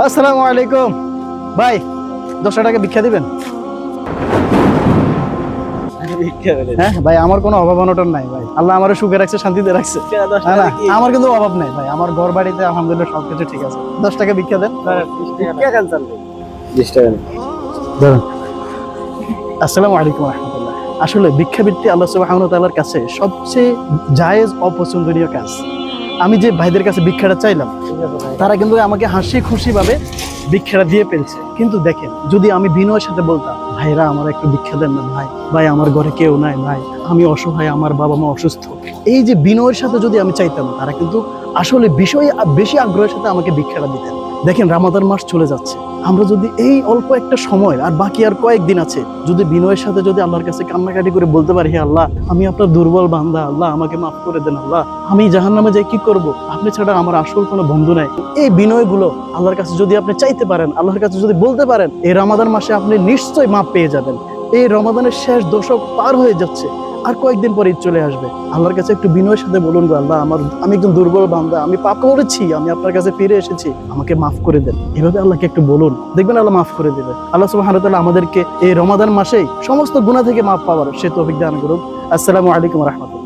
আসসালামু আলাইকুম ভাই, 10 টাকা ভিক্ষা দিবেন? হ্যাঁ ভাই, আমার কোনো অভাব অনটন নাই ভাই, আল্লাহ আমার সুখে রাখছে, শান্তিতে রাখছে। না না, আমার কিন্তু অভাব নাই ভাই, আমার ঘর বাড়িতে আলহামদুলিল্লাহ সবকিছু ঠিক আছে। 10 টাকা ভিক্ষা দেন। 20 টাকা। ধরুন। আসসালামু আলাইকুম রহমতুল্লাহ। আসলে ভিক্ষাবৃত্তি আল্লাহ সুবহানাহু ওয়া তাআলার কাছে সবচেয়ে জায়েজ অপছন্দনীয় কাজ। আমি যে ভাইদের কাছে ভিক্ষাটা চাইলাম, তারা কিন্তু আমাকে হাসি খুশি ভাবে ভিক্ষাটা দিয়ে ফেলছে। কিন্তু দেখেন, যদি আমি বিনয়ের সাথে বলতাম, ভাইরা আমার একটু ভিক্ষা দেন না ভাই, ভাই আমার ঘরে কেউ নাই ভাই, আমি অসহায়, আমার বাবা মা অসুস্থ, এই যে বিনয়ের সাথে যদি আমি চাইতাম, তারা কিন্তু আসলে বিষয়ে বেশি আগ্রহের সাথে আমাকে ভিক্ষাটা দিতেন। দেখেন, রমাদান মাস চলে যাচ্ছে, আমরা যদি এই অল্প একটা সময়, আর বাকি আর কয়েকদিন আছে, যদি বিনয়ের সাথে যদি আল্লাহর কাছে কান্নাকাটি করে বলতে পারি, হে আল্লাহ, আমি আপনার দুর্বল বান্দা, আল্লাহ আমাকে মাফ করে দেন, আল্লাহ আমি জাহান্নামে যাই কি করব, আপনি ছাড়া আমার আসল কোনো বন্ধু নাই। এই বিনয়গুলো আল্লাহর কাছে যদি আপনি চাইতে পারেন, আল্লাহর কাছে যদি বলতে পারেন, এই রমাদান মাসে আপনি নিশ্চয়ই মাফ পেয়ে যাবেন। এই রমাদানের শেষ দশক পার হয়ে যাচ্ছে, আর কয়েকদিন পরে ঈদ চলে আসবে। আল্লাহর কাছে একটু বিনয়ের সাথে বলুন, গো আল্লাহ, আমি একদম দুর্বল বান্দা, আমি পাপ করেছি, আমি আপনার কাছে ফিরে এসেছি, আমাকে মাফ করে দেন। এভাবে আল্লাহকে একটু বলুন, দেখবেন আল্লাহ মাফ করে দেবে। আল্লাহ সুবহানাহু ওয়া তাআলা আমাদেরকে এই রমাদান মাসেই সমস্ত গুনাহ থেকে মাফ পাওয়ার সে তৌফিক দান করুন। আসসালামু আলাইকুম ওয়া রাহমাতুল্লাহ।